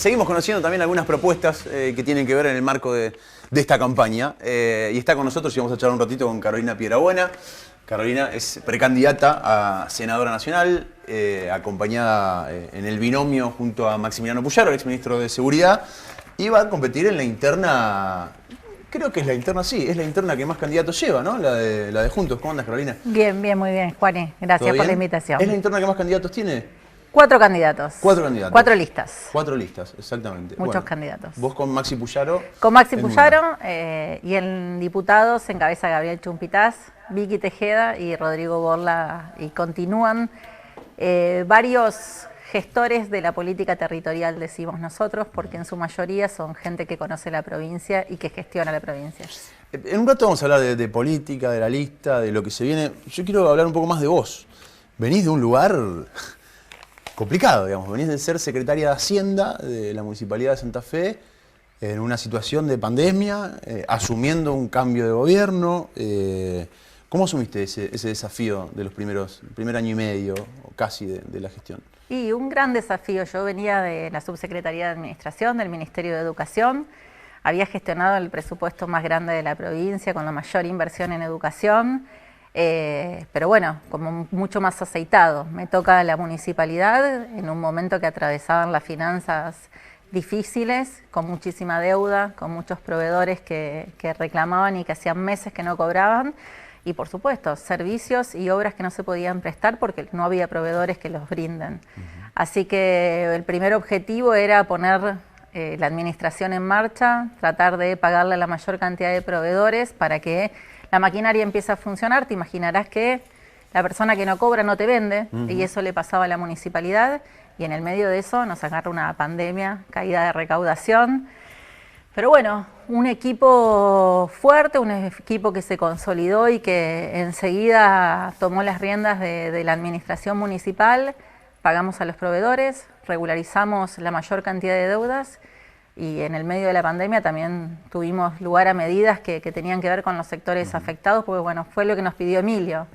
Seguimos conociendo también algunas propuestas que tienen que ver en el marco de esta campaña. Y está con nosotros y vamos a charlar un ratito con Carolina Piedrabuena. Carolina es precandidata a senadora nacional, acompañada en el binomio junto a Maximiliano Puyaro, el exministro de Seguridad, y va a competir en la interna. Creo que es la interna, sí, es la interna que más candidatos lleva, ¿no? La de Juntos. ¿Cómo andas, Carolina? Bien, muy bien, Juani. Gracias por la invitación. ¿Es la interna que más candidatos tiene? 4 candidatos. 4 candidatos. 4 listas. 4 listas, exactamente. Muchos candidatos. Vos con Maxi Puyaro. Con Maxi Puyaro y en diputados encabeza Gabriel Chumpitaz, Vicky Tejeda y Rodrigo Borla. Y continúan varios gestores de la política territorial, decimos nosotros, porque en su mayoría son gente que conoce la provincia y que gestiona la provincia. En un rato vamos a hablar de política, de la lista, de lo que se viene. Yo quiero hablar un poco más de vos. Venís de un lugar complicado, digamos. Venís de ser secretaria de Hacienda de la Municipalidad de Santa Fe en una situación de pandemia, asumiendo un cambio de gobierno. ¿Cómo asumiste ese desafío de el primer año y medio o casi de la gestión? Y un gran desafío. Yo venía de la Subsecretaría de Administración del Ministerio de Educación. Había gestionado el presupuesto más grande de la provincia con la mayor inversión en educación. Pero bueno, como mucho más aceitado. Me toca la municipalidad en un momento que atravesaban las finanzas difíciles, con muchísima deuda, con muchos proveedores que reclamaban y que hacían meses que no cobraban. Y por supuesto, servicios y obras que no se podían prestar porque no había proveedores que los brinden. Así que el primer objetivo era poner la administración en marcha, tratar de pagarle a la mayor cantidad de proveedores para que la maquinaria empieza a funcionar. Te imaginarás que la persona que no cobra no te vende, y eso le pasaba a la municipalidad, y en el medio de eso nos agarra una pandemia, caída de recaudación. Pero bueno, un equipo fuerte, un equipo que se consolidó y que enseguida tomó las riendas de la administración municipal. Pagamos a los proveedores, regularizamos la mayor cantidad de deudas. Y en el medio de la pandemia también tuvimos lugar a medidas que tenían que ver con los sectores afectados, porque bueno, fue lo que nos pidió Emilio.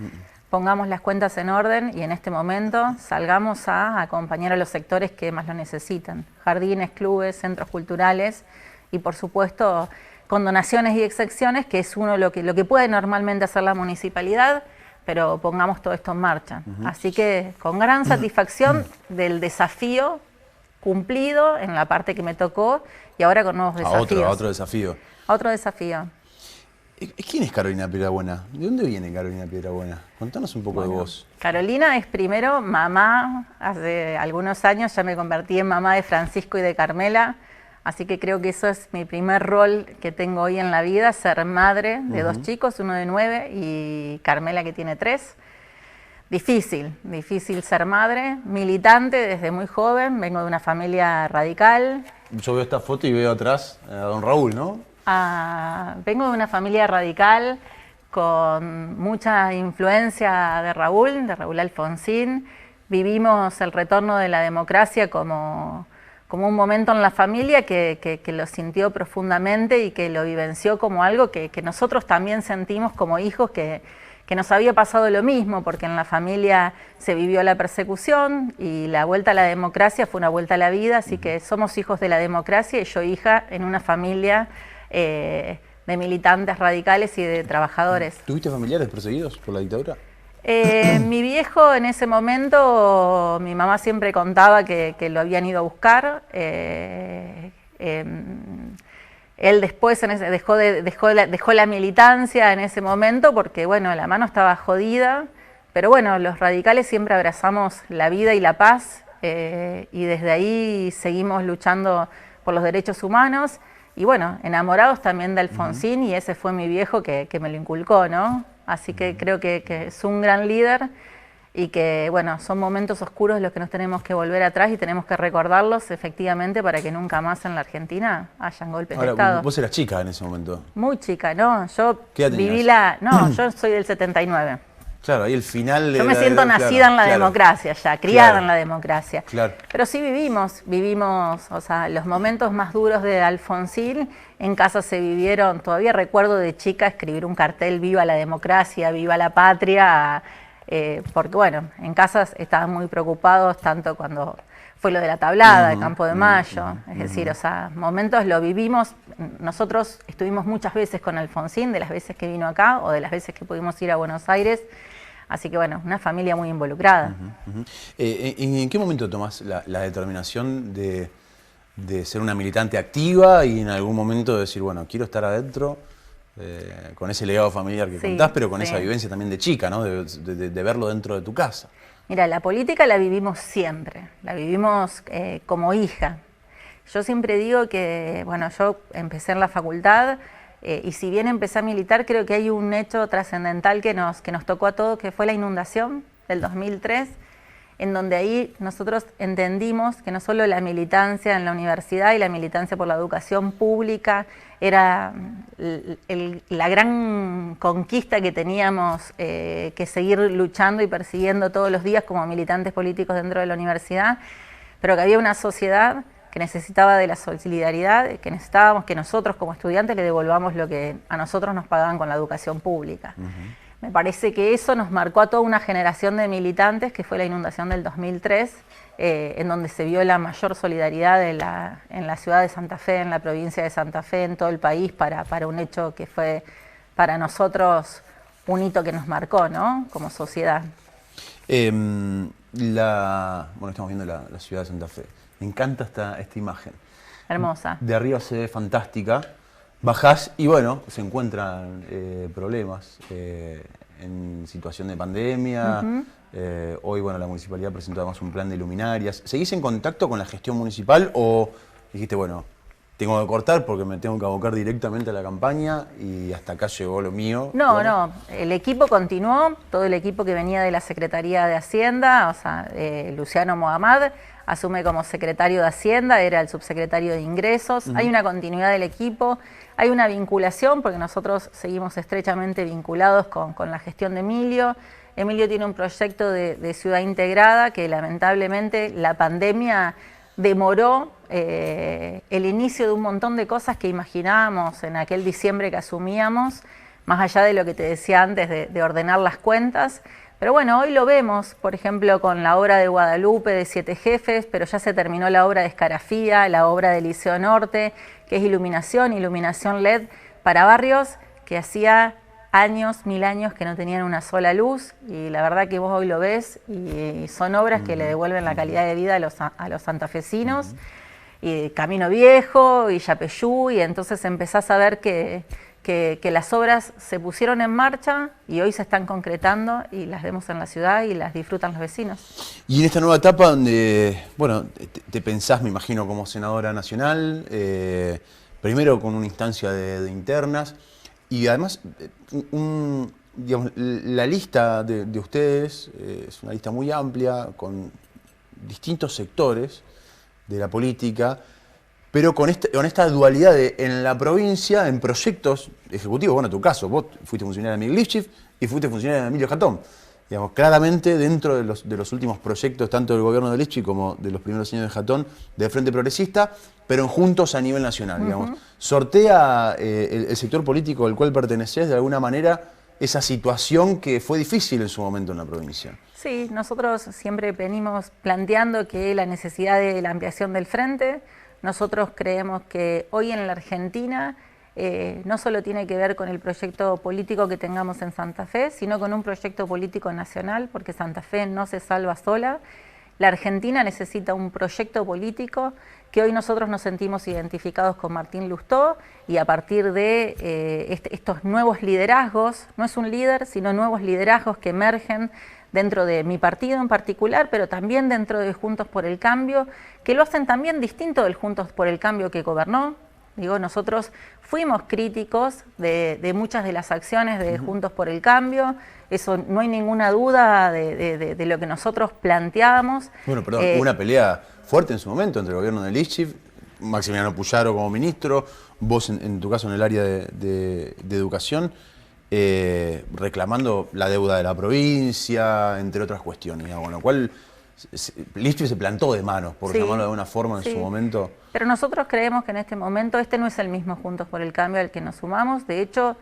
Pongamos las cuentas en orden y en este momento salgamos a acompañar a los sectores que más lo necesitan. Jardines, clubes, centros culturales y por supuesto con donaciones y excepciones, que es lo que puede normalmente hacer la municipalidad, pero pongamos todo esto en marcha. Así que con gran satisfacción del desafío cumplido en la parte que me tocó y ahora con nuevos desafíos. Otro desafío. Otro desafío. ¿Quién es Carolina Piedrabuena? ¿De dónde viene Carolina Piedrabuena? Contanos un poco de vos. Carolina es primero mamá. Hace algunos años ya me convertí en mamá de Francisco y de Carmela, así que creo que eso es mi primer rol que tengo hoy en la vida, ser madre de 2 chicos, uno de 9 y Carmela que tiene 3. Difícil ser madre, militante desde muy joven, vengo de una familia radical. Yo veo esta foto y veo atrás a don Raúl, ¿no? Vengo de una familia radical con mucha influencia de Raúl Alfonsín. Vivimos el retorno de la democracia como un momento en la familia que lo sintió profundamente y que lo vivenció como algo que nosotros también sentimos como hijos que nos había pasado lo mismo, porque en la familia se vivió la persecución y la vuelta a la democracia fue una vuelta a la vida, así que somos hijos de la democracia y yo hija en una familia de militantes radicales y de trabajadores. ¿Tuviste familiares perseguidos por la dictadura? Mi viejo en ese momento, mi mamá siempre contaba que lo habían ido a buscar. Él después dejó la militancia en ese momento porque, bueno, la mano estaba jodida. Pero bueno, los radicales siempre abrazamos la vida y la paz y desde ahí seguimos luchando por los derechos humanos. Y bueno, enamorados también de Alfonsín y ese fue mi viejo que me lo inculcó, ¿no? Así que creo que es un gran líder y que, bueno, son momentos oscuros los que nos tenemos que volver atrás y tenemos que recordarlos efectivamente para que nunca más en la Argentina hayan golpes de Estado. Vos eras chica en ese momento. Muy chica, ¿no? Yo ¿Qué edad tenías? yo soy del 79. Claro, ahí el final de Yo me siento nacida en la democracia ya, criada en la democracia. Claro. Pero sí vivimos, o sea, los momentos más duros de Alfonsín en casa se vivieron. Todavía recuerdo de chica escribir un cartel, viva la democracia, viva la patria, porque bueno, en casa estaban muy preocupados tanto cuando fue lo de la tablada, de Campo de Mayo, es decir, o sea, momentos lo vivimos, nosotros estuvimos muchas veces con Alfonsín, de las veces que vino acá o de las veces que pudimos ir a Buenos Aires, así que bueno, una familia muy involucrada. ¿En qué momento tomás la determinación de ser una militante activa y en algún momento decir, bueno, quiero estar adentro, con ese legado familiar que contás, pero con esa vivencia también de chica, ¿no? De verlo dentro de tu casa? Mira, la política la vivimos siempre, la vivimos como hija. Yo siempre digo que, bueno, yo empecé en la facultad y si bien empecé a militar, creo que hay un hecho trascendental que nos tocó a todos, que fue la inundación del 2003, en donde ahí nosotros entendimos que no solo la militancia en la universidad y la militancia por la educación pública era la gran conquista que teníamos que seguir luchando y persiguiendo todos los días como militantes políticos dentro de la universidad, pero que había una sociedad que necesitaba de la solidaridad, que necesitábamos que nosotros como estudiantes le devolvamos lo que a nosotros nos pagaban con la educación pública. Me parece que eso nos marcó a toda una generación de militantes, que fue la inundación del 2003, en donde se vio la mayor solidaridad en la ciudad de Santa Fe, en la provincia de Santa Fe, en todo el país, para un hecho que fue para nosotros un hito que nos marcó, ¿no? Como sociedad. Bueno, estamos viendo la ciudad de Santa Fe. Me encanta esta imagen. Hermosa. De arriba se ve fantástica. Bajás y bueno, se encuentran problemas en situación de pandemia. Hoy, bueno, la municipalidad presentó además un plan de luminarias. ¿Seguís en contacto con la gestión municipal o dijiste, bueno, tengo que cortar porque me tengo que abocar directamente a la campaña y hasta acá llegó lo mío? No, el equipo continuó, todo el equipo que venía de la Secretaría de Hacienda, o sea, Luciano Mohamed asume como secretario de Hacienda, era el subsecretario de Ingresos, hay una continuidad del equipo, hay una vinculación porque nosotros seguimos estrechamente vinculados con la gestión de Emilio. Emilio tiene un proyecto de ciudad integrada que lamentablemente la pandemia demoró el inicio de un montón de cosas que imaginábamos en aquel diciembre que asumíamos, más allá de lo que te decía antes de ordenar las cuentas. Pero bueno, hoy lo vemos, por ejemplo, con la obra de Guadalupe de 7 Jefes, pero ya se terminó la obra de Escarafía, la obra del Liceo Norte, que es iluminación LED para barrios que hacía años, 1000 años que no tenían una sola luz, y la verdad que vos hoy lo ves y son obras que le devuelven la calidad de vida a los santafesinos, y Camino Viejo, y Yapeyú, y entonces empezás a ver que las obras se pusieron en marcha y hoy se están concretando y las vemos en la ciudad y las disfrutan los vecinos. Y en esta nueva etapa donde, bueno, te pensás, me imagino, como senadora nacional, primero con una instancia de internas, y además, digamos, la lista de ustedes es una lista muy amplia, con distintos sectores de la política, pero con esta dualidad en la provincia, en proyectos ejecutivos. Bueno, en tu caso, vos fuiste funcionaria de Miguel Lifchitz y fuiste funcionaria de Emilio Jatón. Digamos, claramente dentro de los últimos proyectos, tanto del gobierno de Lifchitz como de los primeros años de Jatón, del Frente Progresista, pero juntos a nivel nacional, digamos. ¿Sortea el sector político al cual pertenecés de alguna manera esa situación que fue difícil en su momento en la provincia? Sí, nosotros siempre venimos planteando que la necesidad de la ampliación del Frente. Nosotros creemos que hoy en la Argentina no solo tiene que ver con el proyecto político que tengamos en Santa Fe, sino con un proyecto político nacional, porque Santa Fe no se salva sola. La Argentina necesita un proyecto político que hoy nosotros nos sentimos identificados con Martín Lustó, y a partir de estos nuevos liderazgos, no es un líder, sino nuevos liderazgos que emergen dentro de mi partido en particular, pero también dentro de Juntos por el Cambio, que lo hacen también distinto del Juntos por el Cambio que gobernó. Digo, nosotros fuimos críticos de muchas de las acciones de Juntos por el Cambio, eso no hay ninguna duda de lo que nosotros planteábamos. Bueno, perdón, hubo una pelea fuerte en su momento entre el gobierno de Lifchitz, Maximiliano Puyaro como ministro, vos en tu caso en el área de educación, reclamando la deuda de la provincia, entre otras cuestiones, con lo cual Lifchitz se plantó de manos, por llamarlo de alguna forma, en su momento. Pero nosotros creemos que en este momento este no es el mismo Juntos por el Cambio al que nos sumamos. De hecho,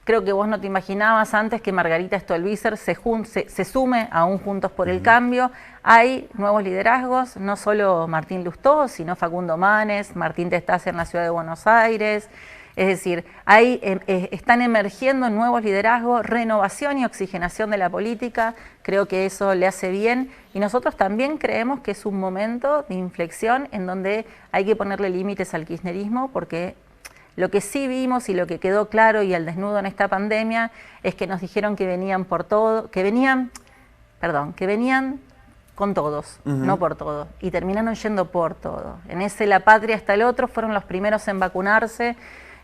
creo que vos no te imaginabas antes que Margarita Stolbizer se sume a un Juntos por el Cambio. Hay nuevos liderazgos, no solo Martín Lustó, sino Facundo Manes, Martín Testacea en la Ciudad de Buenos Aires. Es decir, están emergiendo nuevos liderazgos, renovación y oxigenación de la política. Creo que eso le hace bien. Y nosotros también creemos que es un momento de inflexión en donde hay que ponerle límites al kirchnerismo, porque lo que sí vimos y lo que quedó claro y al desnudo en esta pandemia es que nos dijeron que venían por todo, que venían con todos, no por todo, y terminaron yendo por todo. En ese la patria hasta el otro fueron los primeros en vacunarse,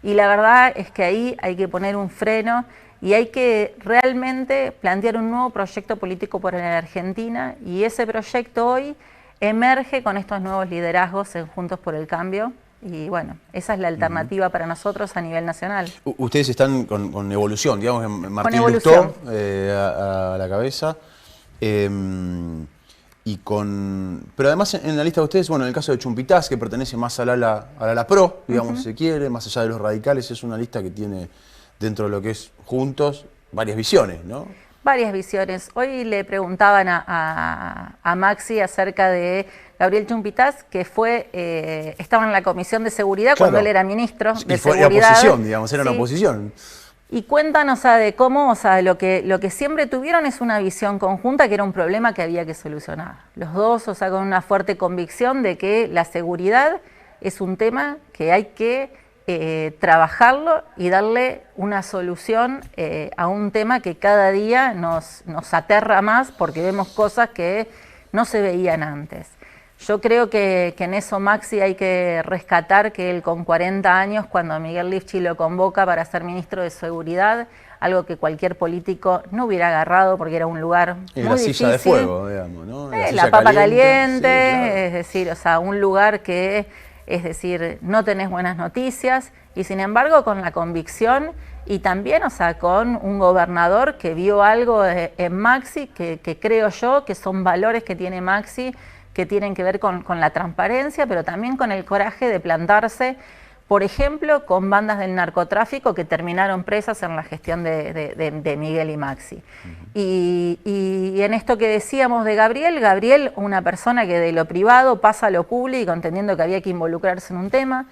y la verdad es que ahí hay que poner un freno y hay que realmente plantear un nuevo proyecto político para la Argentina, y ese proyecto hoy emerge con estos nuevos liderazgos en Juntos por el Cambio. Y bueno, esa es la alternativa para nosotros a nivel nacional. Ustedes están con evolución, digamos, Martín Lustó a la cabeza. Pero además en la lista de ustedes, bueno, en el caso de Chumpitaz, que pertenece más al ala pro, digamos, si se quiere, más allá de los radicales, es una lista que tiene dentro de lo que es Juntos varias visiones, ¿no? Varias visiones. Hoy le preguntaban a Maxi acerca de Gabriel Chumpitaz, que estaba en la Comisión de Seguridad cuando él era ministro de Seguridad. Y oposición, digamos, era una oposición. Y cuéntanos de cómo, lo que siempre tuvieron es una visión conjunta, que era un problema que había que solucionar. Los dos, con una fuerte convicción de que la seguridad es un tema que hay que trabajarlo y darle una solución a un tema que cada día nos aterra más, porque vemos cosas que no se veían antes. Yo creo que en eso Maxi hay que rescatar que él con 40 años, cuando Miguel Lifchi lo convoca para ser ministro de Seguridad, algo que cualquier político no hubiera agarrado porque era un lugar muy difícil. La silla de fuego, digamos, ¿no? La papa caliente, sí, claro. Es decir, un lugar que, no tenés buenas noticias, y sin embargo con la convicción y también, con un gobernador que vio algo en Maxi, que creo yo que son valores que tiene Maxi, que tienen que ver con la transparencia, pero también con el coraje de plantarse, por ejemplo, con bandas del narcotráfico que terminaron presas en la gestión de Miguel y Maxi. Y en esto que decíamos de Gabriel, una persona que de lo privado pasa a lo público, entendiendo que había que involucrarse en un tema.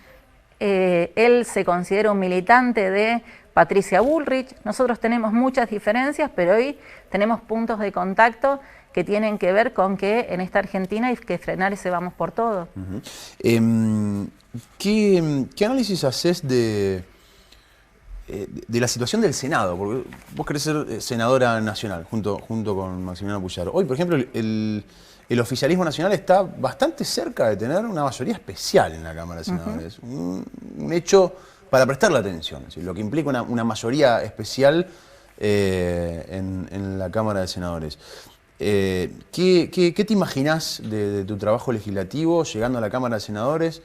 Él se considera un militante de Patricia Bullrich. Nosotros tenemos muchas diferencias, pero hoy tenemos puntos de contacto que tienen que ver con que en esta Argentina hay que frenar ese vamos por todo. ¿Qué análisis haces de la situación del Senado? Porque vos querés ser senadora nacional junto con Maximiliano Puyaro. Hoy, por ejemplo, el oficialismo nacional está bastante cerca de tener una mayoría especial en la Cámara de Senadores. Un hecho para prestarle atención, es decir, lo que implica una mayoría especial en la Cámara de Senadores. ¿Qué te imaginás de tu trabajo legislativo llegando a la Cámara de Senadores?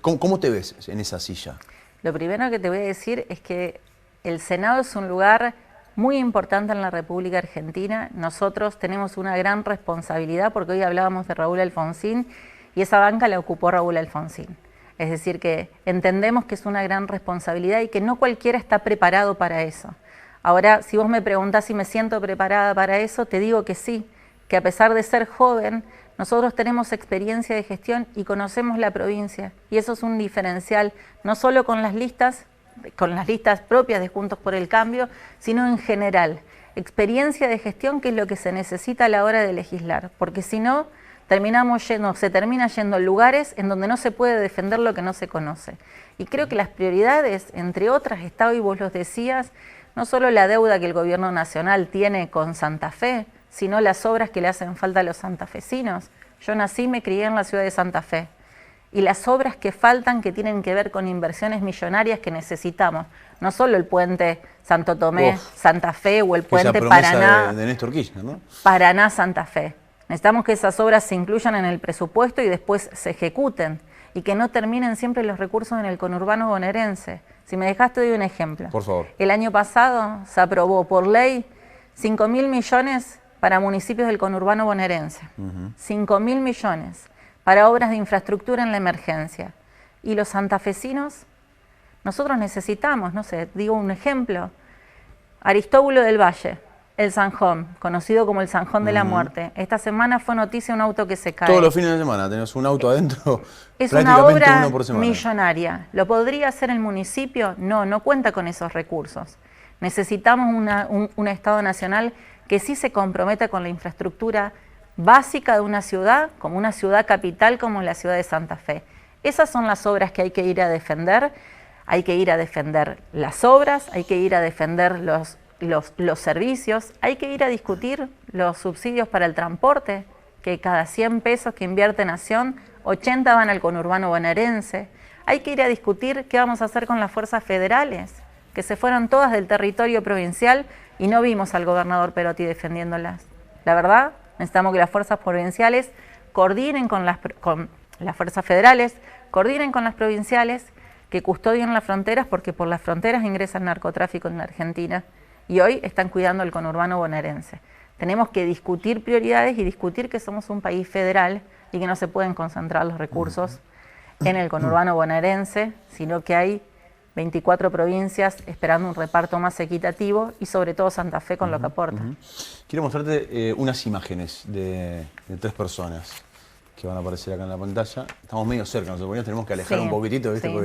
¿Cómo te ves en esa silla? Lo primero que te voy a decir es que el Senado es un lugar muy importante en la República Argentina. Nosotros tenemos una gran responsabilidad, porque hoy hablábamos de Raúl Alfonsín y esa banca la ocupó Raúl Alfonsín. Es decir, que entendemos que es una gran responsabilidad y que no cualquiera está preparado para eso. Ahora, si vos me preguntás si me siento preparada para eso, te digo que sí, que a pesar de ser joven, nosotros tenemos experiencia de gestión y conocemos la provincia. Y eso es un diferencial, no solo con las listas propias de Juntos por el Cambio, sino en general. Experiencia de gestión, que es lo que se necesita a la hora de legislar, porque si no, se termina yendo a lugares en donde no se puede defender lo que no se conoce. Y creo que las prioridades, entre otras, está hoy, vos los decías, no solo la deuda que el gobierno nacional tiene con Santa Fe, sino las obras que le hacen falta a los santafesinos. Yo nací y me crié en la ciudad de Santa Fe. Y las obras que faltan, que tienen que ver con inversiones millonarias que necesitamos. No solo el puente Santo Tomé, Santa Fe, o el puente Paraná, de Néstor Kirchner, ¿no? Paraná, Santa Fe. Necesitamos que esas obras se incluyan en el presupuesto y después se ejecuten. Y que no terminen siempre los recursos en el conurbano bonaerense. Si me dejaste, doy un ejemplo. Por favor. El año pasado se aprobó por ley 5.000 millones para municipios del conurbano bonaerense. 5.000 millones para obras de infraestructura en la emergencia. ¿Y los santafesinos? Nosotros necesitamos, no sé, digo un ejemplo, Aristóbulo del Valle, el Zanjón, conocido como el Zanjón de la Muerte. Esta semana fue noticia un auto que se cae. Todos los fines de semana tenemos un auto adentro, Es prácticamente una obra uno por semana. millonaria. ¿Lo podría hacer el municipio? No, no cuenta con esos recursos. Necesitamos un Estado nacional que sí se comprometa con la infraestructura básica de una ciudad, como una ciudad capital como la ciudad de Santa Fe. Esas son las obras que hay que ir a defender. Hay que ir a defender las obras, hay que ir a defender los servicios, hay que ir a discutir los subsidios para el transporte, que cada 100 pesos que invierte Nación, 80 van al conurbano bonaerense. Hay que ir a discutir qué vamos a hacer con las fuerzas federales, que se fueron todas del territorio provincial y no vimos al gobernador Perotti defendiéndolas. La verdad, necesitamos que las fuerzas provinciales coordinen con las fuerzas federales, coordinen con las provinciales, que custodien las fronteras, porque por las fronteras ingresa el narcotráfico en la Argentina y hoy están cuidando el conurbano bonaerense. Tenemos que discutir prioridades y discutir que somos un país federal y que no se pueden concentrar los recursos en el conurbano bonaerense, sino que hay 24 provincias esperando un reparto más equitativo y sobre todo Santa Fe con lo que aporta. Quiero mostrarte unas imágenes de 3 personas que van a aparecer acá en la pantalla. Estamos medio cerca, nosotros tenemos que alejar un poquitito, ¿viste? Sí.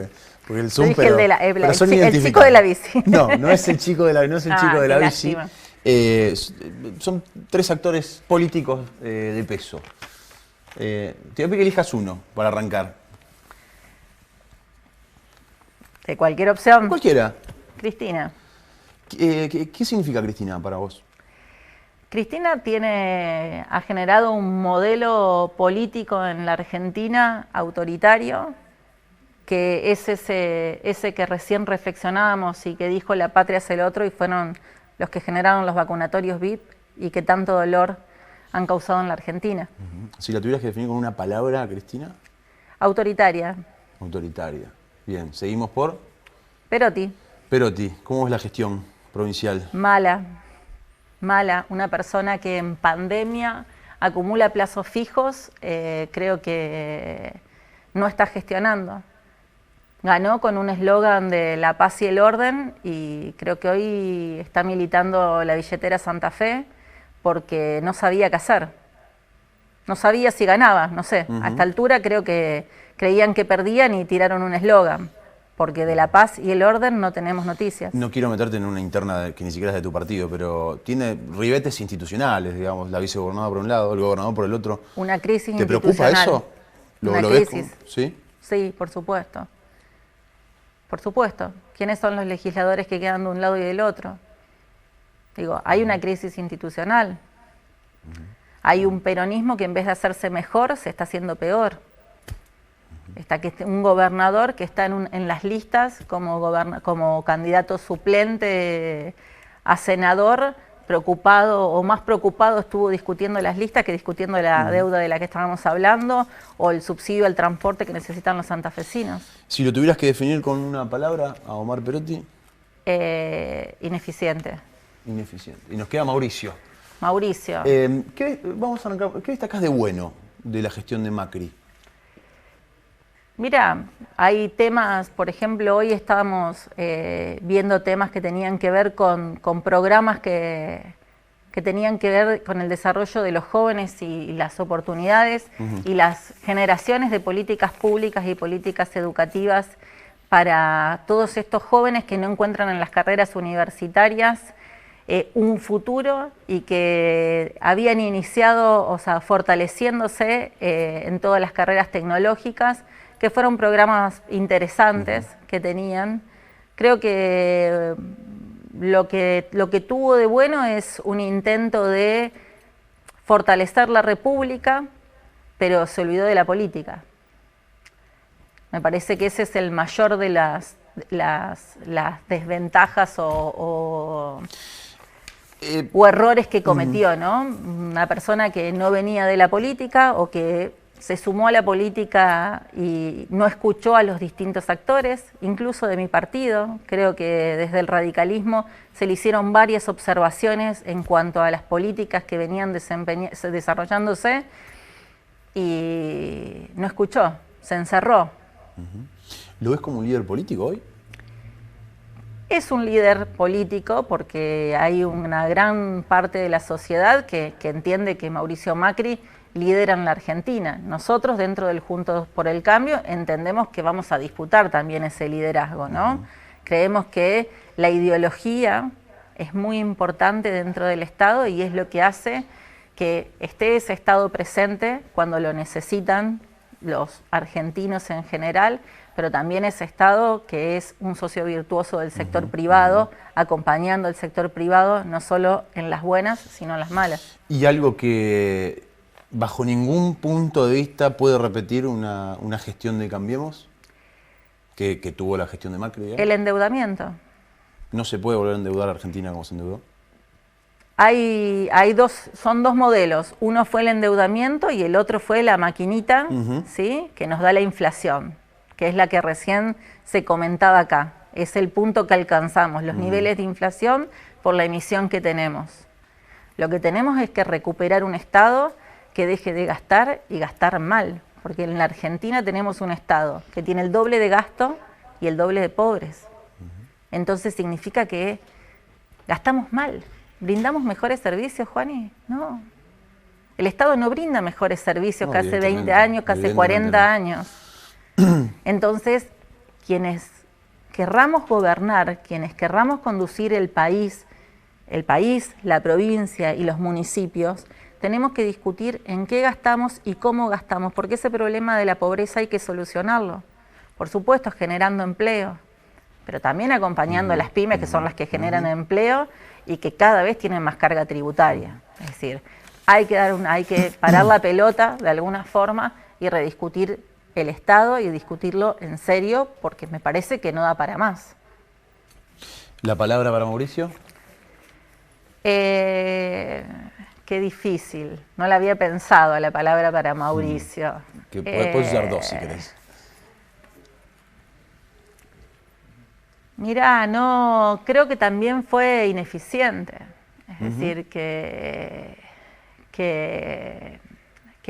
Porque el Zoom, el chico de la bici. No es el chico de la, bici. Son 3 actores políticos de peso. Te voy a pedir que elijas uno para arrancar. ¿De cualquier opción? Cualquiera. Cristina. ¿Qué significa Cristina para vos? Cristina ha generado un modelo político en la Argentina autoritario, que es ese que recién reflexionábamos y que dijo la patria es el otro y fueron los que generaron los vacunatorios VIP y que tanto dolor han causado en la Argentina. Si la tuvieras que definir con una palabra, Cristina. Autoritaria. Autoritaria. Bien, seguimos por... Perotti. Perotti, ¿cómo es la gestión provincial? Mala. Una persona que en pandemia acumula plazos fijos, creo que no está gestionando. Ganó con un eslogan de la paz y el orden y creo que hoy está militando la billetera Santa Fe porque no sabía qué hacer. No sabía si ganaba, no sé. A esta altura creo que creían que perdían y tiraron un eslogan. Porque de la paz y el orden no tenemos noticias. No quiero meterte en una interna que ni siquiera es de tu partido, pero tiene ribetes institucionales, digamos, la vicegobernadora por un lado, el gobernador por el otro. Una crisis institucional. ¿Te preocupa eso? Una crisis. ¿Sí? Sí, por supuesto. Por supuesto. ¿Quiénes son los legisladores que quedan de un lado y del otro? Digo, hay una crisis institucional. Hay un peronismo que en vez de hacerse mejor, se está haciendo peor. Está un gobernador que está en las listas como candidato suplente a senador, preocupado o más preocupado estuvo discutiendo las listas que discutiendo la deuda de la que estábamos hablando o el subsidio al transporte que necesitan los santafesinos. Si lo tuvieras que definir con una palabra a Omar Perotti. Ineficiente. Ineficiente. Y nos queda Mauricio. Mauricio. Vamos a arrancar. ¿Qué destacás de bueno de la gestión de Macri? Mira, hay temas, por ejemplo, hoy estábamos viendo temas que tenían que ver con programas que tenían que ver con el desarrollo de los jóvenes y las oportunidades y las generaciones de políticas públicas y políticas educativas para todos estos jóvenes que no encuentran en las carreras universitarias un futuro y que habían iniciado, o sea, fortaleciéndose en todas las carreras tecnológicas, que fueron programas interesantes que tenían. Creo que lo que tuvo de bueno es un intento de fortalecer la República, pero se olvidó de la política. Me parece que ese es el mayor de las desventajas o errores que cometió, ¿no? Una persona que no venía de la política o que se sumó a la política y no escuchó a los distintos actores, incluso de mi partido. Creo que desde el radicalismo se le hicieron varias observaciones en cuanto a las políticas que venían desarrollándose y no escuchó, se encerró. ¿Lo ves como un líder político hoy? Es un líder político porque hay una gran parte de la sociedad que entiende que Mauricio Macri lidera en la Argentina. Nosotros, dentro del Juntos por el Cambio, entendemos que vamos a disputar también ese liderazgo, ¿no? Creemos que la ideología es muy importante dentro del Estado y es lo que hace que esté ese Estado presente cuando lo necesitan los argentinos en general, pero también ese Estado que es un socio virtuoso del sector privado, acompañando al sector privado no solo en las buenas, sino en las malas. Y algo que bajo ningún punto de vista puede repetir una gestión de Cambiemos, que tuvo la gestión de Macri, digamos. El endeudamiento. ¿No se puede volver a endeudar a Argentina como se endeudó? Son dos modelos. Uno fue el endeudamiento y el otro fue la maquinita, ¿sí? Que nos da la inflación, que es la que recién se comentaba acá. Es el punto que alcanzamos, los niveles de inflación por la emisión que tenemos. Lo que tenemos es que recuperar un Estado que deje de gastar y gastar mal, porque en la Argentina tenemos un Estado que tiene el doble de gasto y el doble de pobres. Entonces significa que gastamos mal. ¿Brindamos mejores servicios, Juani? No. El Estado no brinda mejores servicios que hace 20 años, que hace 40 años. Entonces, quienes querramos gobernar, quienes querramos conducir el país, la provincia y los municipios, tenemos que discutir en qué gastamos y cómo gastamos, porque ese problema de la pobreza hay que solucionarlo. Por supuesto, generando empleo, pero también acompañando a las pymes, que son las que generan empleo y que cada vez tienen más carga tributaria. Es decir, hay que parar la pelota de alguna forma y rediscutir el Estado y discutirlo en serio, porque me parece que no da para más. ¿La palabra para Mauricio? Qué difícil. No la había pensado la palabra para Mauricio. Que puedes usar dos si querés. Mirá, no, creo que también fue ineficiente. Es decir, que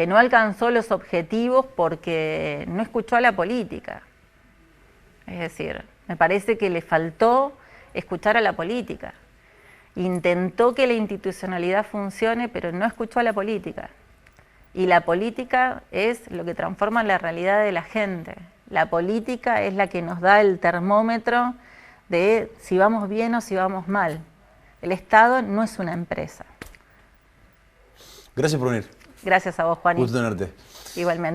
no alcanzó los objetivos porque no escuchó a la política. Es decir, me parece que le faltó escuchar a la política. Intentó que la institucionalidad funcione, pero no escuchó a la política. Y la política es lo que transforma la realidad de la gente. La política es la que nos da el termómetro de si vamos bien o si vamos mal. El Estado no es una empresa. Gracias por venir. Gracias a vos, Juani. Gusto tenerte. Igualmente.